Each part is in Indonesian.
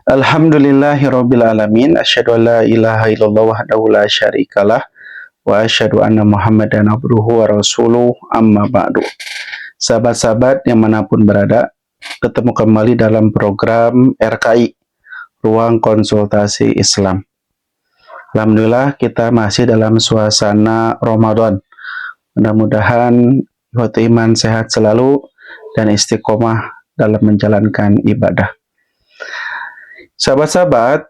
Alhamdulillahirabbil alamin, asyhadu an la ilaha illallah wahdahu la syarikalah wa asyhadu anna Muhammadan abduhu wa rasuluh amma ba'du. Sahabat-sahabat yang manapun berada, ketemu kembali dalam program RKI, Ruang Konsultasi Islam. Alhamdulillah kita masih dalam suasana Ramadan. Mudah-mudahan ikhwati iman sehat selalu dan istiqomah dalam menjalankan ibadah. Sahabat-sahabat,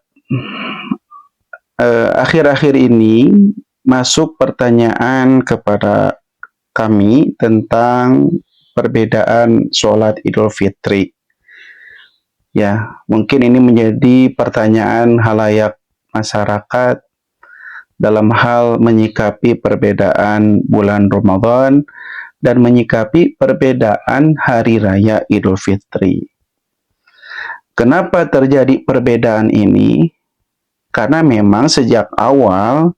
akhir-akhir ini masuk pertanyaan kepada kami tentang perbedaan sholat Idul Fitri. Ya, mungkin ini menjadi pertanyaan halayak masyarakat dalam hal menyikapi perbedaan bulan Ramadan dan menyikapi perbedaan hari raya Idul Fitri. Kenapa terjadi perbedaan ini? Karena memang sejak awal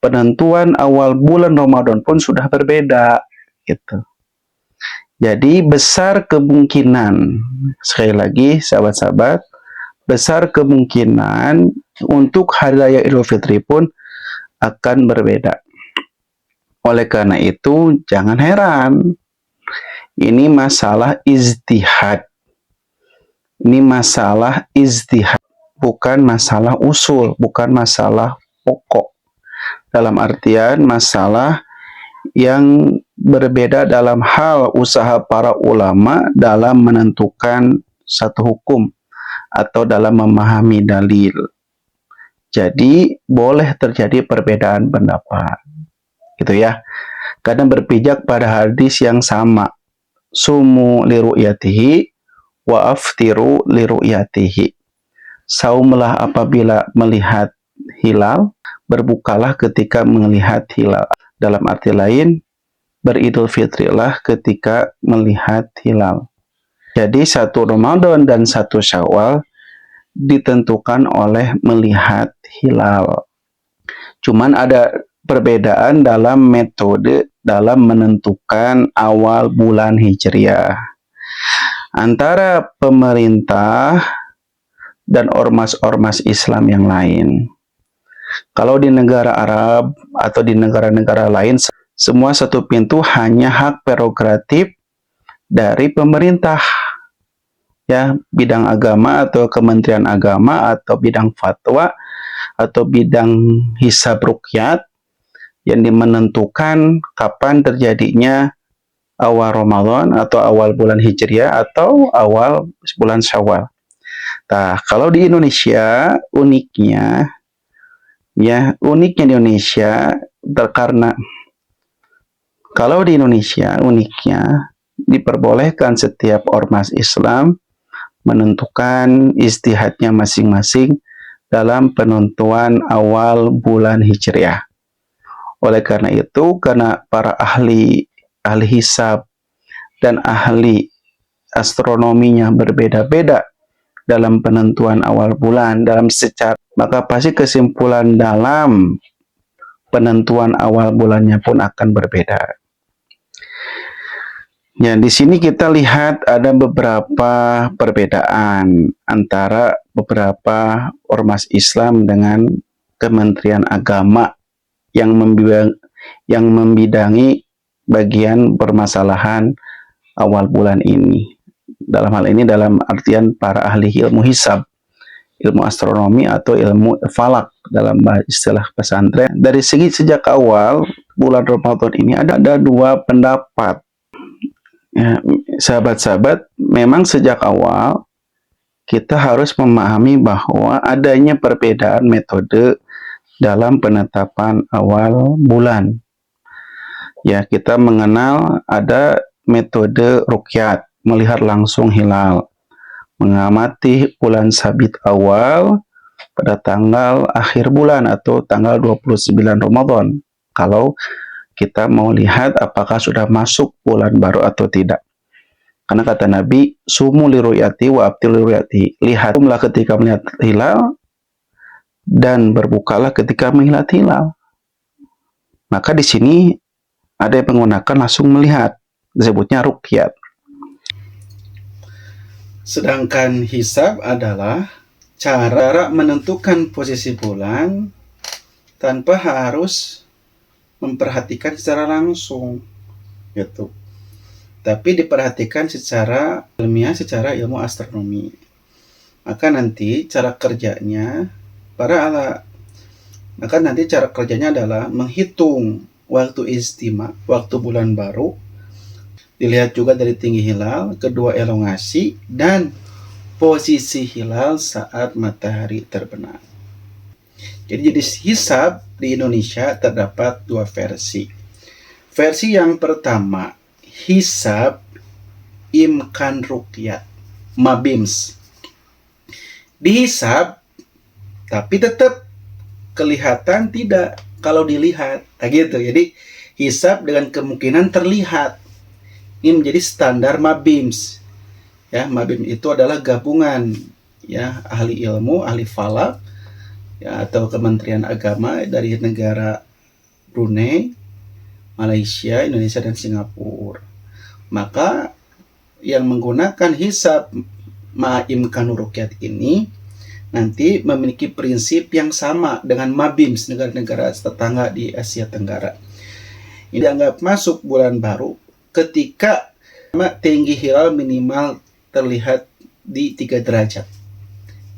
penentuan awal bulan Ramadan pun sudah berbeda, gitu. Jadi besar kemungkinan, sekali lagi sahabat-sahabat, besar kemungkinan untuk hari raya Idul Fitri pun akan berbeda. Oleh karena itu jangan heran, ini masalah ijtihad. Ini masalah ijtihad, bukan masalah usul, bukan masalah pokok. Dalam artian masalah yang berbeda dalam hal usaha para ulama dalam menentukan satu hukum atau dalam memahami dalil. Jadi boleh terjadi perbedaan pendapat, gitu ya. Kadang berpijak pada hadis yang sama, sumu liru'yatihi wa aftiru liru'yatihi. Saumlah apabila melihat hilal, berbukalah ketika melihat hilal. Dalam arti lain, beridul fitrilah ketika melihat hilal. Jadi satu Ramadan dan satu Syawal ditentukan oleh melihat hilal. Cuman ada perbedaan dalam metode dalam menentukan awal bulan Hijriah antara pemerintah dan ormas-ormas Islam yang lain. Kalau di negara Arab atau di negara-negara lain, semua satu pintu hanya hak prerogatif dari pemerintah. Ya, bidang agama atau kementerian agama atau bidang fatwa atau bidang hisab ruqyat yang menentukan kapan terjadinya awal Ramadan atau awal bulan Hijriah atau awal bulan Syawal. Nah, kalau di Indonesia uniknya di Indonesia karena kalau di Indonesia uniknya diperbolehkan setiap ormas Islam menentukan ijtihadnya masing-masing dalam penentuan awal bulan Hijriah. Oleh karena itu, karena para ahli hisab dan ahli astronominya berbeda-beda dalam penentuan awal bulan maka pasti kesimpulan dalam penentuan awal bulannya pun akan berbeda. Ya, di sini kita lihat ada beberapa perbedaan antara beberapa ormas Islam dengan Kementerian Agama yang membidangi bagian permasalahan awal bulan ini. Dalam hal ini dalam artian para ahli ilmu hisab, ilmu astronomi atau ilmu falak dalam istilah pesantren. Dari sejak awal bulan Ramadan ini ada dua pendapat. Ya, sahabat-sahabat, memang sejak awal kita harus memahami bahwa adanya perbedaan metode dalam penetapan awal bulan. Ya, kita mengenal ada metode ruqyat, melihat langsung hilal, mengamati bulan sabit awal pada tanggal akhir bulan atau tanggal 29 Ramadan. Kalau kita mau lihat apakah sudah masuk bulan baru atau tidak. Karena kata Nabi, sumu liru'yati wa abtil liru'yati. Lihatlah ketika melihat hilal dan berbukalah ketika melihat hilal. Maka di sini ada yang menggunakan langsung melihat, disebutnya ruqyat. Sedangkan hisab adalah cara menentukan posisi bulan tanpa harus memperhatikan secara langsung gitu. Tapi diperhatikan secara ilmiah, secara ilmu astronomi. Maka nanti cara kerjanya adalah menghitung waktu istima, waktu bulan baru, dilihat juga dari tinggi hilal, kedua elongasi, dan posisi hilal saat matahari terbenam. Jadi jenis hisab di Indonesia terdapat dua versi. Versi yang pertama, hisab imkan ruqyat, MABIMS. Dihisab, tapi tetap kelihatan tidak kalau dilihat. Nah, gitu. Jadi hisab dengan kemungkinan terlihat. Ini menjadi standar MABIMS. Ya, MABIMS itu adalah gabungan ya ahli ilmu, ahli falak ya, atau Kementerian Agama dari negara Brunei, Malaysia, Indonesia, dan Singapura. Maka yang menggunakan hisab ma'imkan ruqyat ini nanti memiliki prinsip yang sama dengan MABIMS negara-negara tetangga di Asia Tenggara. Ini dianggap masuk bulan baru ketika tinggi hilal minimal terlihat di 3 derajat.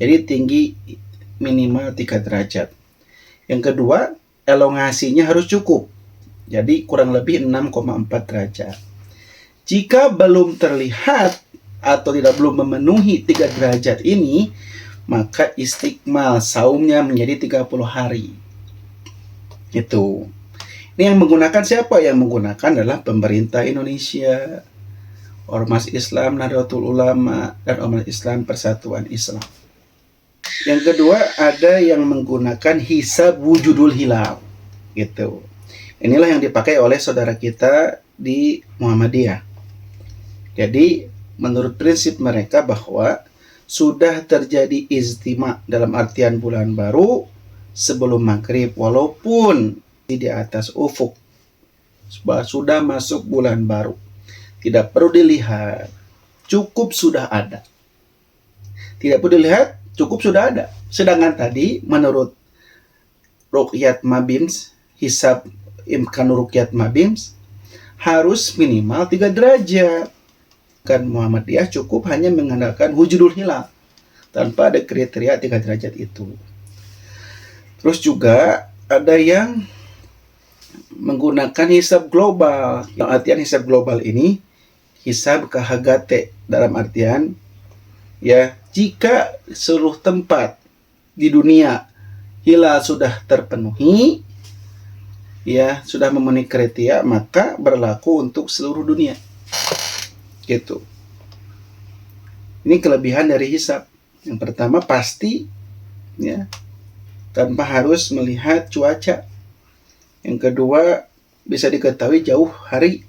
Jadi tinggi minimal 3 derajat. Yang kedua, elongasinya harus cukup. Jadi kurang lebih 6,4 derajat. Jika belum terlihat atau belum memenuhi 3 derajat ini, maka istikmal saumnya menjadi 30 hari. Itu. Ini yang menggunakan siapa? Yang menggunakan adalah pemerintah Indonesia, Ormas Islam Nahdlatul Ulama, dan Ormas Islam Persatuan Islam. Yang kedua, ada yang menggunakan hisab wujudul hilal. Gitu. Inilah yang dipakai oleh saudara kita di Muhammadiyah. Jadi, menurut prinsip mereka bahwa sudah terjadi istima dalam artian bulan baru sebelum maghrib, walaupun di atas ufuk sudah masuk bulan baru. Tidak perlu dilihat, cukup sudah ada. Tidak perlu dilihat, cukup sudah ada. Sedangkan tadi menurut ruqyat MABIMS, hisab imkan ruqyat MABIMS, harus minimal 3 derajat. Kan Muhammadiyah cukup hanya mengandalkan wujudul hilal tanpa ada kriteria 3 derajat itu. Terus juga ada yang menggunakan hisab global. Yang artian hisab global ini hisab KHGT dalam artian ya jika seluruh tempat di dunia hilal sudah terpenuhi, ya sudah memenuhi kriteria, maka berlaku untuk seluruh dunia. Gitu. Ini kelebihan dari hisab. Yang pertama pasti ya tanpa harus melihat cuaca. Yang kedua bisa diketahui jauh hari.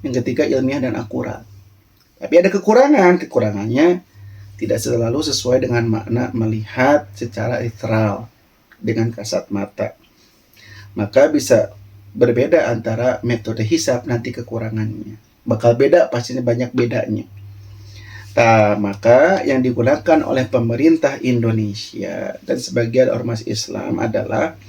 Yang ketiga ilmiah dan akurat. Tapi ada kekurangan. Kekurangannya tidak selalu sesuai dengan makna melihat secara literal dengan kasat mata. Maka bisa berbeda antara metode hisab nanti kekurangannya. Bakal beda, pastinya banyak bedanya. Nah, maka yang digunakan oleh pemerintah Indonesia dan sebagian ormas Islam adalah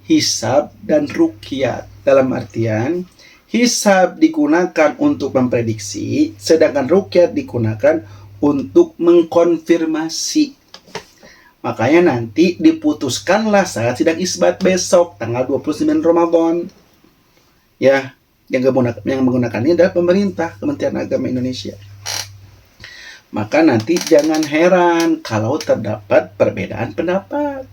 hisab dan ruqyat. Dalam artian, hisab digunakan untuk memprediksi, sedangkan ruqyat digunakan untuk mengkonfirmasi. Makanya nanti diputuskanlah saat sidang isbat besok, tanggal 29 Ramadan. Ya, yang menggunakan ini adalah pemerintah, Kementerian Agama Indonesia. Maka nanti jangan heran kalau terdapat perbedaan pendapat.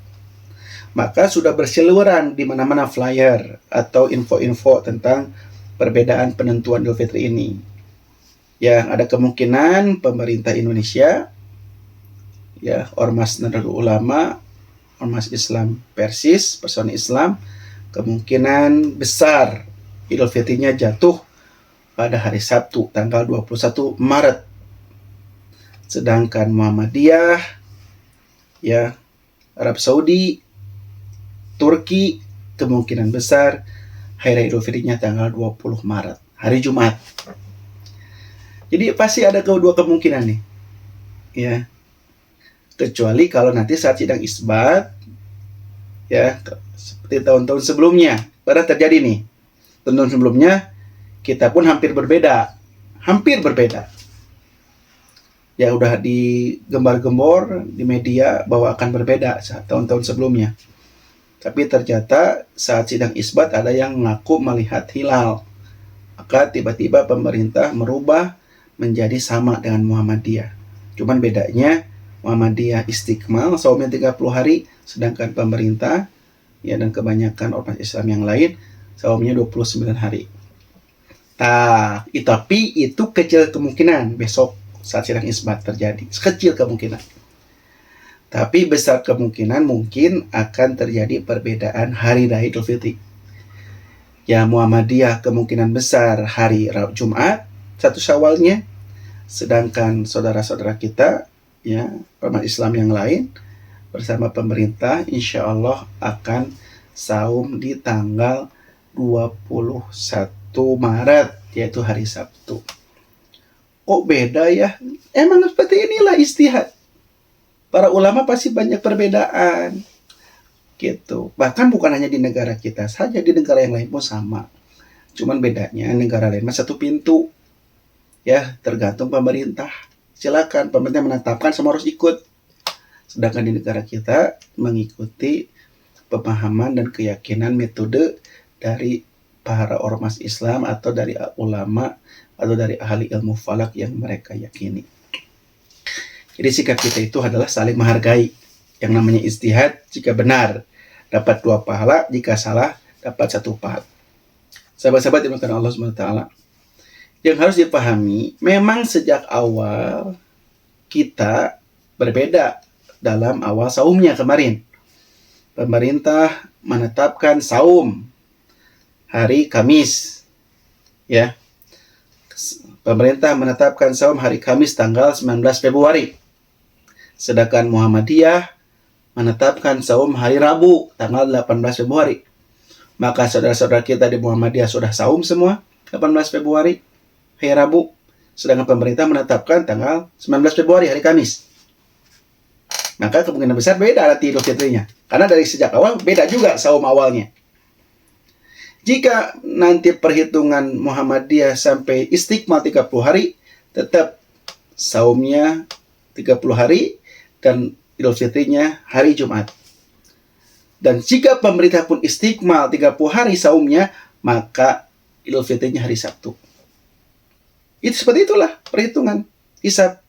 Maka sudah berseliweran di mana-mana flyer atau info-info tentang perbedaan penentuan Idul Fitri ini. Ya, ada kemungkinan pemerintah Indonesia, ya, Ormas Nahdlatul Ulama, Ormas Islam Persis, Persatuan Islam, kemungkinan besar Idul Fitrinya jatuh pada hari Sabtu, tanggal 21 Maret. Sedangkan Muhammadiyah, ya, Arab Saudi, Turki, kemungkinan besar hari Idul Fitrinya tanggal 20 Maret, hari Jumat. Jadi pasti ada kedua kemungkinan nih. Ya. kecuali kalau nanti saat sidang isbat, ya seperti tahun-tahun sebelumnya pernah terjadi nih. Tahun sebelumnya kita pun hampir berbeda, ya udah digembar-gembor di media bahwa akan berbeda saat tahun-tahun sebelumnya. Tapi ternyata saat sidang isbat ada yang mengaku melihat hilal. Maka tiba-tiba pemerintah merubah menjadi sama dengan Muhammadiyah. Cuman bedanya Muhammadiyah istiqmal saumnya 30 hari, sedangkan pemerintah ya dan kebanyakan ormas Islam yang lain saumnya 29 hari. Tapi itu kecil kemungkinan besok saat sidang isbat terjadi. Kecil kemungkinan. Tapi besar kemungkinan mungkin akan terjadi perbedaan hari raya Idul Fitri. Ya Muhammadiyah kemungkinan besar hari Jumat 1 Syawalnya, sedangkan saudara-saudara kita ya ormas Islam yang lain bersama pemerintah insya Allah akan saum di tanggal 21 Maret, yaitu hari Sabtu. Kok beda ya? Emang seperti inilah istihad. Para ulama pasti banyak perbedaan. Gitu. Bahkan bukan hanya di negara kita saja, di negara yang lain pun sama. Cuman bedanya negara lain mah satu pintu. Ya, tergantung pemerintah. Silakan pemerintah menetapkan, semua harus ikut. Sedangkan di negara kita mengikuti pemahaman dan keyakinan metode dari para ormas Islam atau dari ulama atau dari ahli ilmu falak yang mereka yakini. Jadi sikap kita itu adalah saling menghargai. Yang namanya ijtihad, jika benar dapat 2 pahala, jika salah dapat 1 pahala. Sahabat-sahabat yang dimuliakan Allah SWT, yang harus dipahami, memang sejak awal kita berbeda dalam awal saumnya kemarin. Pemerintah menetapkan saum hari Kamis, ya. Pemerintah menetapkan saum hari Kamis tanggal 19 Februari. Sedangkan Muhammadiyah menetapkan saum hari Rabu tanggal 18 Februari. Maka saudara-saudara kita di Muhammadiyah sudah saum semua 18 Februari hari Rabu. Sedangkan pemerintah menetapkan tanggal 19 Februari hari Kamis. Maka kemungkinan besar beda arti Idul Fitrinya. Karena dari sejak awal beda juga saum awalnya. Jika nanti perhitungan Muhammadiyah sampai istiqmal 30 hari, tetap saumnya 30 hari dan Idul Fitrinya hari Jumat. Dan jika pemerintah pun istiqmal 30 hari saumnya, maka Idul Fitrinya hari Sabtu. Itu seperti itulah perhitungan hisab.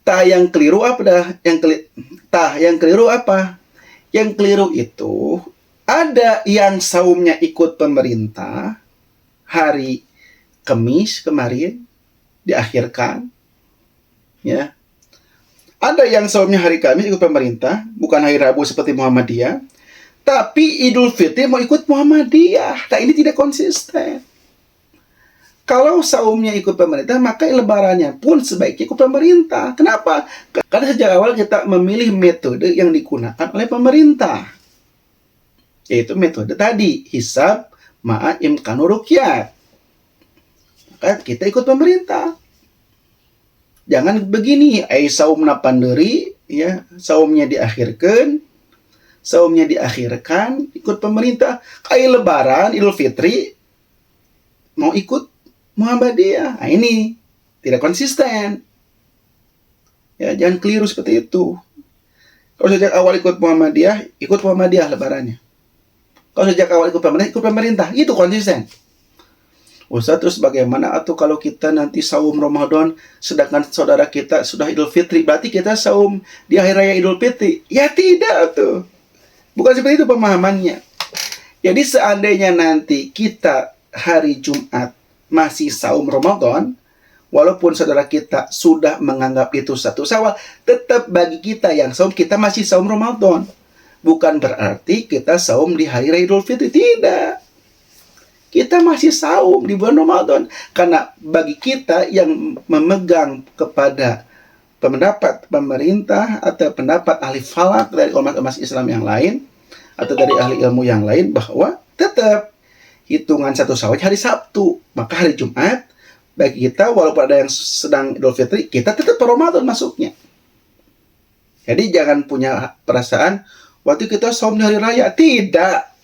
Yang keliru apa? Yang keliru apa? Yang keliru itu ada yang saumnya ikut pemerintah hari Kamis kemarin diakhirkan, ya. Ada yang saumnya hari Kamis ikut pemerintah, bukan hari Rabu seperti Muhammadiyah, tapi Idul Fitri mau ikut Muhammadiyah. Ini tidak konsisten. Kalau saumnya ikut pemerintah, maka lebarannya pun sebaiknya ikut pemerintah. Kenapa? Karena sejak awal kita memilih metode yang digunakan oleh pemerintah, yaitu metode tadi, hisab ma'a imkanu ruqyat. Maka kita ikut pemerintah. Jangan begini, saumna panderi, ya, saumnya diakhirkan, ikut pemerintah. Lebaran, Idul Fitri, mau ikut Muhammadiyah. Ini tidak konsisten. Ya, jangan keliru seperti itu. Kalau sejak awal ikut Muhammadiyah lebarannya. Kalau sejak awal ikut pemerintah, itu konsisten. Ustaz, terus bagaimana atau kalau kita nanti saum Ramadan sedangkan saudara kita sudah Idul Fitri, berarti kita saum di akhir raya Idul Fitri? Ya tidak tuh. Bukan seperti itu pemahamannya. Jadi seandainya nanti kita hari Jumat masih saum Ramadan, walaupun saudara kita sudah menganggap itu 1 Syawal, tetap bagi kita yang saum, kita masih saum Ramadan. Bukan berarti kita saum di hari raya Idul Fitri, tidak. Kita masih saum di bulan Ramadan. Karena bagi kita yang memegang kepada pendapat pemerintah atau pendapat ahli falak dari ormas Islam yang lain atau dari ahli ilmu yang lain, bahwa tetap hitungan 1 Syawal hari Sabtu, maka hari Jumat bagi kita walaupun ada yang sedang Idul Fitri, kita tetap Ramadan masuknya. Jadi jangan punya perasaan waktu kita saum di hari raya. Tidak.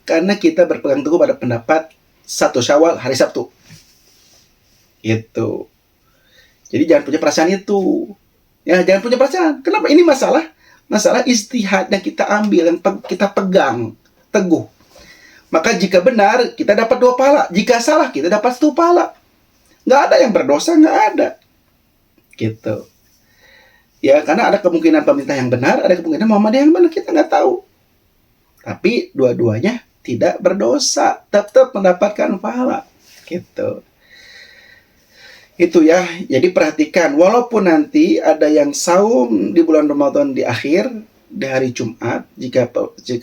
Karena kita berpegang teguh pada pendapat 1 Syawal hari Sabtu. Itu. Jadi jangan punya perasaan itu. Ya, jangan punya perasaan. Kenapa? Ini masalah istihad yang kita ambil, yang kita pegang teguh. Maka jika benar, kita dapat 2 pahala. Jika salah, kita dapat 1 pahala. Nggak ada yang berdosa, nggak ada. Gitu. Ya, karena ada kemungkinan pemerintah yang benar, ada kemungkinan Muhammadiyah yang benar, kita nggak tahu. Tapi dua-duanya tidak berdosa, tetap mendapatkan pahala. Gitu. Itu ya, jadi perhatikan, walaupun nanti ada yang saum di bulan Ramadan di akhir, di hari Jumat, jika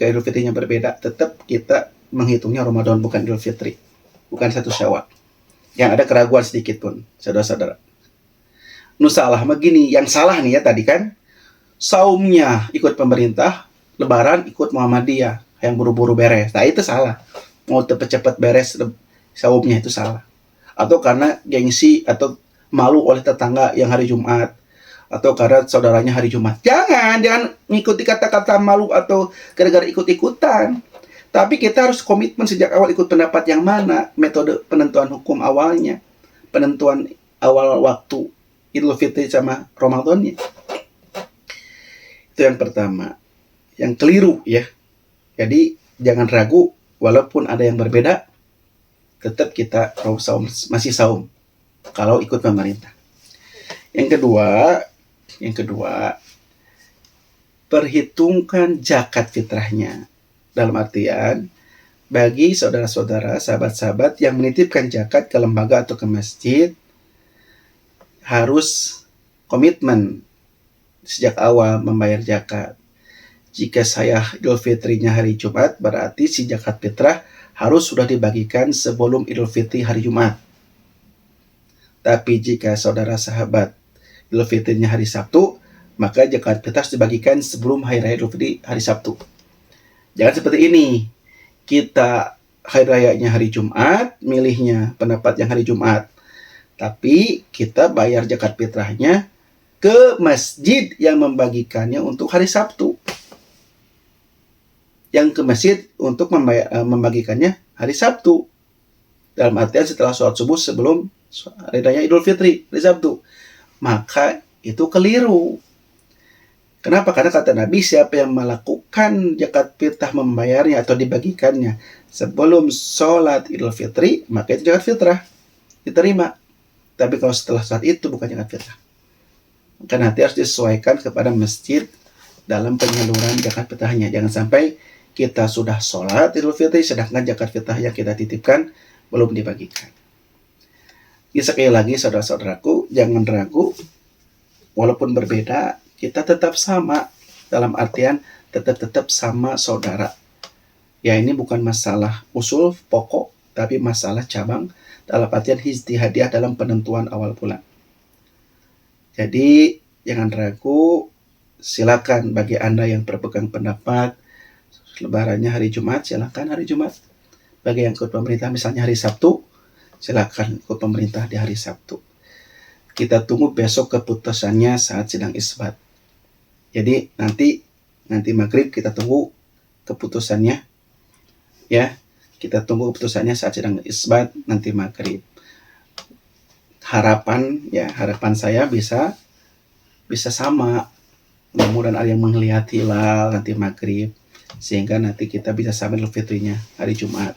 Idul Fitrinya berbeda, tetap kita menghitungnya Ramadan, bukan Idul Fitri, bukan 1 Syawal. Yang ada keraguan sedikit pun, saudara-saudara. Salah begini, yang salah nih ya tadi kan, saumnya ikut pemerintah, lebaran ikut Muhammadiyah, yang buru-buru beres. Nah itu salah, mau cepat-cepat beres saumnya itu salah. Atau karena gengsi atau malu oleh tetangga yang hari Jumat, atau karena saudaranya hari Jumat. Jangan mengikuti kata-kata malu atau gara-gara ikut-ikutan. Tapi kita harus komitmen sejak awal ikut pendapat yang mana, metode penentuan hukum awalnya, penentuan awal waktu Idul Fitri sama Ramadannya. Itu yang pertama. Yang keliru ya. Jadi jangan ragu, walaupun ada yang berbeda, tetap kita masih saum kalau ikut pemerintah. Yang kedua, perhitungkan zakat fitrahnya. Dalam artian, bagi saudara-saudara, sahabat-sahabat yang menitipkan zakat ke lembaga atau ke masjid, harus komitmen sejak awal membayar zakat. Jika saya Idul Fitrinya hari Jumat, berarti si zakat fitrah harus sudah dibagikan sebelum Idul Fitri hari Jumat. Tapi jika saudara sahabat Idul Fitrinya hari Sabtu, maka zakat fitrah harus dibagikan sebelum hari raya Idul Fitri hari Sabtu. Jangan seperti ini. Kita hari rayanya hari Jumat, milihnya pendapat yang hari Jumat. Tapi kita bayar zakat fitrahnya ke masjid yang membagikannya untuk hari Sabtu. Yang ke masjid untuk membagikannya hari Sabtu. Dalam artian setelah sholat subuh sebelum hari raya Idul Fitri, hari Sabtu. Maka itu keliru. Kenapa? Karena kata Nabi, siapa yang melakukan zakat fitrah membayarnya atau dibagikannya sebelum sholat Idul Fitri, maka itu zakat fitrah diterima. Tapi kalau setelah saat itu bukan zakat fitrah. Maka nanti harus disesuaikan kepada masjid dalam penyaluran zakat fitrahnya. Jangan sampai kita sudah sholat Idul Fitri, sedangkan zakat fitrah yang kita titipkan belum dibagikan. Jadi sekali lagi saudara-saudaraku, jangan ragu, walaupun berbeda, kita tetap sama, dalam artian tetap sama saudara. Ya, ini bukan masalah usul pokok, tapi masalah cabang dalam artian ijtihadiyah dalam penentuan awal bulan. Jadi jangan ragu, silakan bagi Anda yang berpegang pendapat lebarannya hari Jumat, silakan hari Jumat. Bagi yang ikut pemerintah misalnya hari Sabtu, silakan ikut pemerintah di hari Sabtu. Kita tunggu besok keputusannya saat sidang isbat. Jadi nanti maghrib kita tunggu keputusannya, ya. Kita tunggu keputusannya saat sidang isbat nanti maghrib. Harapan saya bisa sama. Mudah-mudahan ada yang melihat hilal nanti maghrib, sehingga nanti kita bisa sama Idul Fitrinya hari Jumat.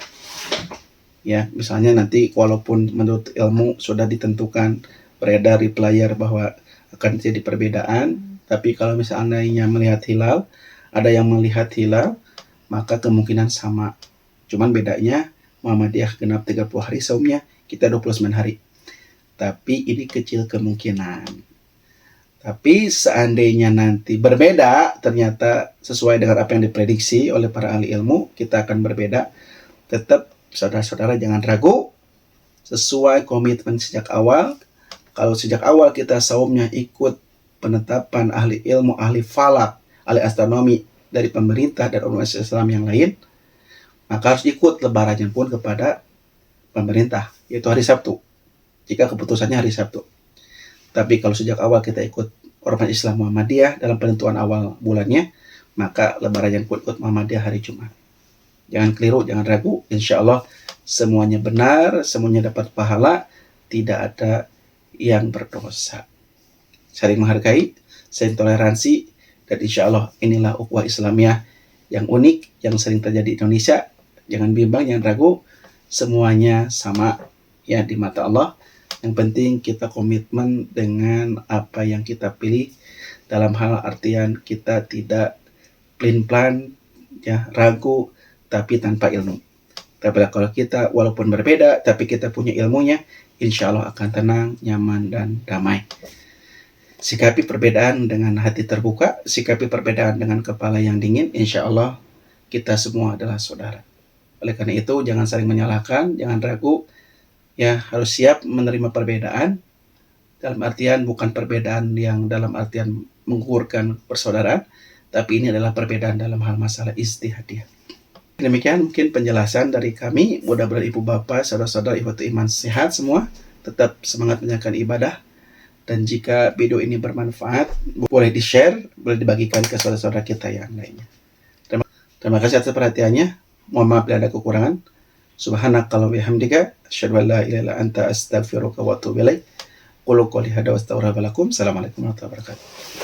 Ya, misalnya nanti walaupun menurut ilmu sudah ditentukan beredar di player bahwa akan terjadi perbedaan, tapi kalau misalnya melihat hilal, ada yang melihat hilal, maka kemungkinan sama. Cuman bedanya Muhammadiyah genap 30 hari saumnya, kita 29 hari. Tapi ini kecil kemungkinan. Tapi seandainya nanti berbeda, ternyata sesuai dengan apa yang diprediksi oleh para ahli ilmu, kita akan berbeda. Tetap saudara-saudara jangan ragu, sesuai komitmen sejak awal. Kalau sejak awal kita saumnya ikut penetapan ahli ilmu, ahli falak, ahli astronomi dari pemerintah dan umat Islam yang lain, maka harus ikut lebarannya pun kepada pemerintah, yaitu hari Sabtu, jika keputusannya hari Sabtu. Tapi kalau sejak awal kita ikut Ormas Islam Muhammadiyah dalam penentuan awal bulannya, maka lebaran yang ikut Muhammadiyah hari Jumat. Jangan keliru, jangan ragu, insya Allah semuanya benar, semuanya dapat pahala, tidak ada yang berdosa. Saling menghargai, saling toleransi, dan insya Allah inilah ukhuwah Islamiyah yang unik, yang sering terjadi di Indonesia. Jangan bimbang, jangan ragu, semuanya sama ya di mata Allah. Yang penting kita komitmen dengan apa yang kita pilih, dalam hal artian kita tidak plan ya, ragu tapi tanpa ilmu. Tapi kalau kita walaupun berbeda tapi kita punya ilmunya, insya Allah akan tenang, nyaman, dan damai. Sikapi perbedaan dengan hati terbuka, sikapi perbedaan dengan kepala yang dingin, insya Allah kita semua adalah saudara. Oleh karena itu jangan saling menyalahkan, jangan ragu, ya harus siap menerima perbedaan, dalam artian bukan perbedaan yang dalam artian menggugurkan persaudaraan, tapi ini adalah perbedaan dalam hal masalah istihadiyah. Demikian mungkin penjelasan dari kami. Mudah-mudahan ibu bapak, saudara-saudara, ikhwatu iman sehat semua, tetap semangat menjalankan ibadah. Dan jika video ini bermanfaat, boleh di-share, boleh dibagikan ke saudara-saudara kita yang lainnya. Terima kasih atas perhatiannya. Mohon maaf bila ada kekurangan. Subhanakallahumma wa bihamdika, asyhadu an la ilaha illa anta, astaghfiruka wa atubu ilaik. Qul qouli hadza wa astaghfirullaha lakum. Assalamualaikum warahmatullahi wabarakatuh.